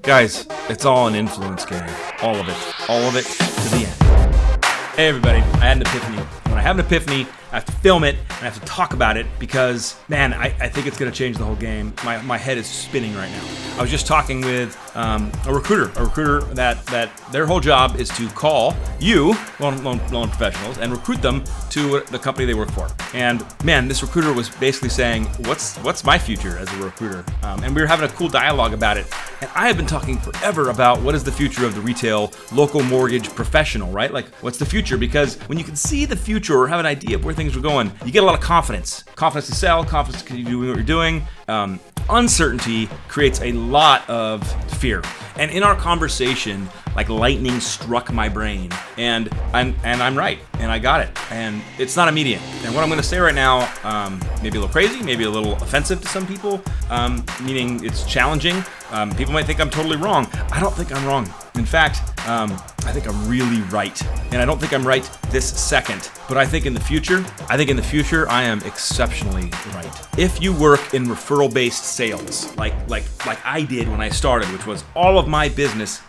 Guys, it's all an influence game. All of it to the end. Hey everybody, I had an epiphany. When I have an epiphany, I have to film it and I have to talk about it because, man, I think it's going to change the whole game. My head is spinning right now. I was just talking with a recruiter that their whole job is to call you, loan professionals, and recruit them to the company they work for. And man, this recruiter was basically saying, what's my future as a recruiter? And we were having a cool dialogue about it. And I have been talking forever about what is the future of the retail local mortgage professional, right? Like, what's the future? Because when you can see the future or have an idea of where things are going, you get a lot of confidence. Confidence to sell, confidence to keep doing what you're doing. Uncertainty creates a lot of fear. And in our conversation, like lightning struck my brain, and I'm right, and I got it, and it's not immediate. And what I'm going to say right now, maybe a little crazy, maybe a little offensive to some people, meaning it's challenging. People might think I'm totally wrong. I don't think I'm wrong. In fact, I think I'm really right, and I don't think I'm right this second. But I think in the future, I am exceptionally right. If you work in referral-based sales, like I did when I started, which was all of my business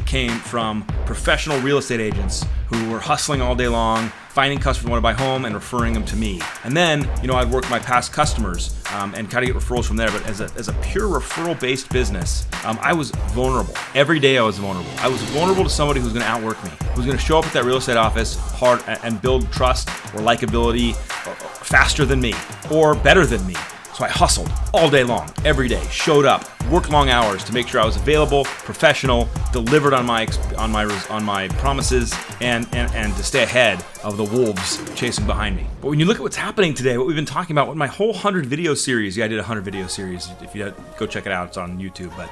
came from professional real estate agents who were hustling all day long, finding customers who want to buy home and referring them to me. And then, I'd work my past customers and kind of get referrals from there. But as a pure referral-based business, I was vulnerable. Every day I was vulnerable. I was vulnerable to somebody who's going to outwork me, who's going to show up at that real estate office hard and build trust or likability faster than me or better than me. So I hustled all day long, every day, showed up, worked long hours to make sure I was available, professional, delivered on my promises, and to stay ahead of the wolves chasing behind me. But when you look at what's happening today, what we've been talking about, what my whole 100 video series, I did a 100 video series. If you go check it out, it's on YouTube. But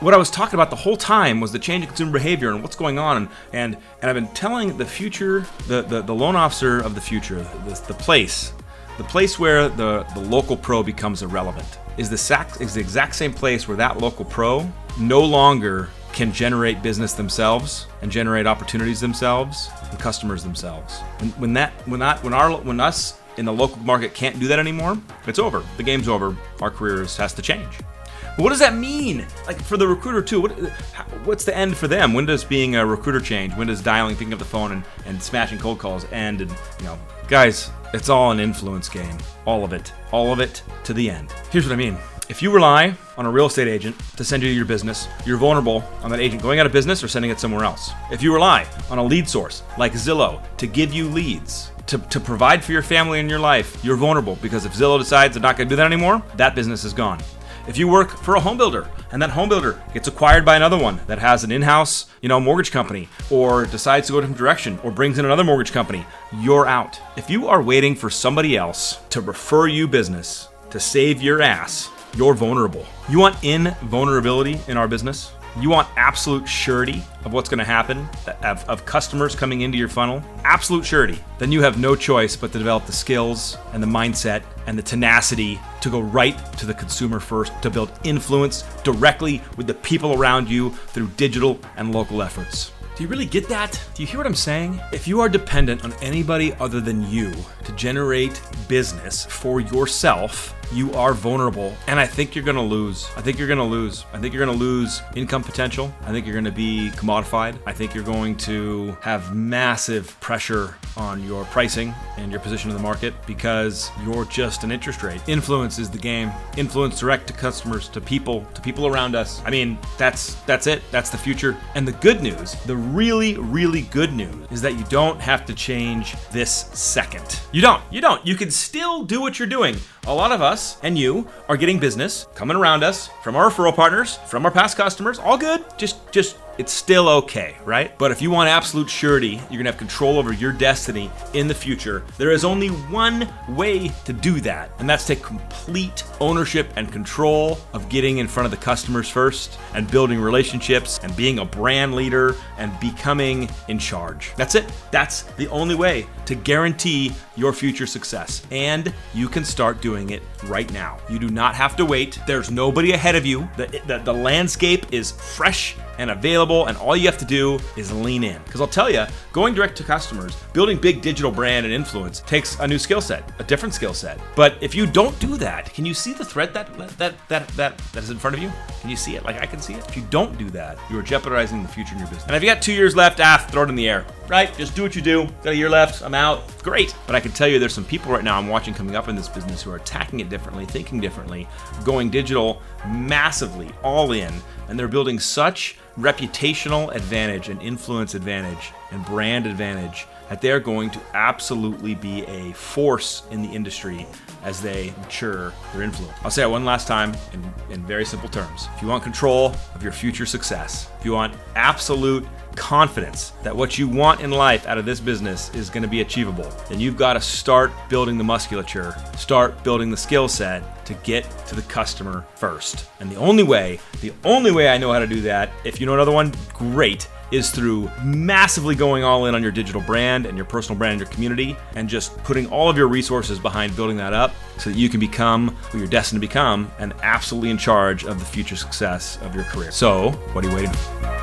what I was talking about the whole time was the change in consumer behavior and what's going on. And I've been telling the future, the loan officer of the future, the place where the local pro becomes irrelevant is the exact same place where that local pro no longer can generate business themselves and generate opportunities themselves and customers themselves. When us in the local market can't do that anymore, it's over. The game's over. Our careers has to change. But what does that mean? Like for the recruiter too, what's the end for them? When does being a recruiter change? When does dialing, picking up the phone and smashing cold calls end? And guys, it's all an influence game. All of it to the end. Here's what I mean. If you rely on a real estate agent to send you your business, you're vulnerable on that agent going out of business or sending it somewhere else. If you rely on a lead source like Zillow to give you leads, to provide for your family and your life, you're vulnerable because if Zillow decides they're not going to do that anymore, that business is gone. If you work for a home builder and that home builder gets acquired by another one that has an in-house, mortgage company or decides to go a different direction or brings in another mortgage company, you're out. If you are waiting for somebody else to refer you business to save your ass, you're vulnerable. You want invulnerability in our business? You want absolute surety of what's going to happen, of customers coming into your funnel? Absolute surety. Then you have no choice but to develop the skills and the mindset and the tenacity to go right to the consumer first, to build influence directly with the people around you through digital and local efforts. Do you really get that? Do you hear what I'm saying? If you are dependent on anybody other than you to generate business for yourself, you are vulnerable, and I think you're going to lose. I think you're going to lose income potential. I think you're going to be commodified. I think you're going to have massive pressure on your pricing and your position in the market because you're just an interest rate. Influence is the game. Influence direct to customers, to people around us. I mean, that's it. That's the future. And the good news, the really, really good news is that you don't have to change this second. You don't. You can still do what you're doing. A lot of us and you are getting business coming around us from our referral partners, from our past customers, all good. Just it's still okay, right? But if you want absolute surety, you're gonna have control over your destiny in the future. There is only one way to do that, and that's take complete ownership and control of getting in front of the customers first and building relationships and being a brand leader and becoming in charge. That's it. That's the only way to guarantee your future success. And you can start doing it right now. You do not have to wait. There's nobody ahead of you. The landscape is fresh and available available, and all you have to do is lean in. Because I'll tell you, going direct to customers, building big digital brand and influence takes a new skill set, a different skill set. But if you don't do that, can you see the threat that is in front of you? Can you see it? Like I can see it. If you don't do that, you are jeopardizing the future in your business. And if you got 2 years left, throw it in the air, right? Just do what you do. Got a year left, I'm out. Great. But I can tell you there's some people right now I'm watching coming up in this business who are attacking it differently, thinking differently, going digital massively, all in, and they're building such reputational advantage and influence advantage and brand advantage that they're going to absolutely be a force in the industry as they mature their influence. I'll say it one last time in very simple terms. If you want control of your future success, if you want absolute confidence that what you want in life out of this business is going to be achievable, then you've got to start building the musculature, start building the skill set to get to the customer first. And the only way I know how to do that, if you know another one, great, is through massively going all in on your digital brand and your personal brand and your community, and just putting all of your resources behind building that up so that you can become who you're destined to become and absolutely in charge of the future success of your career. So, what are you waiting for?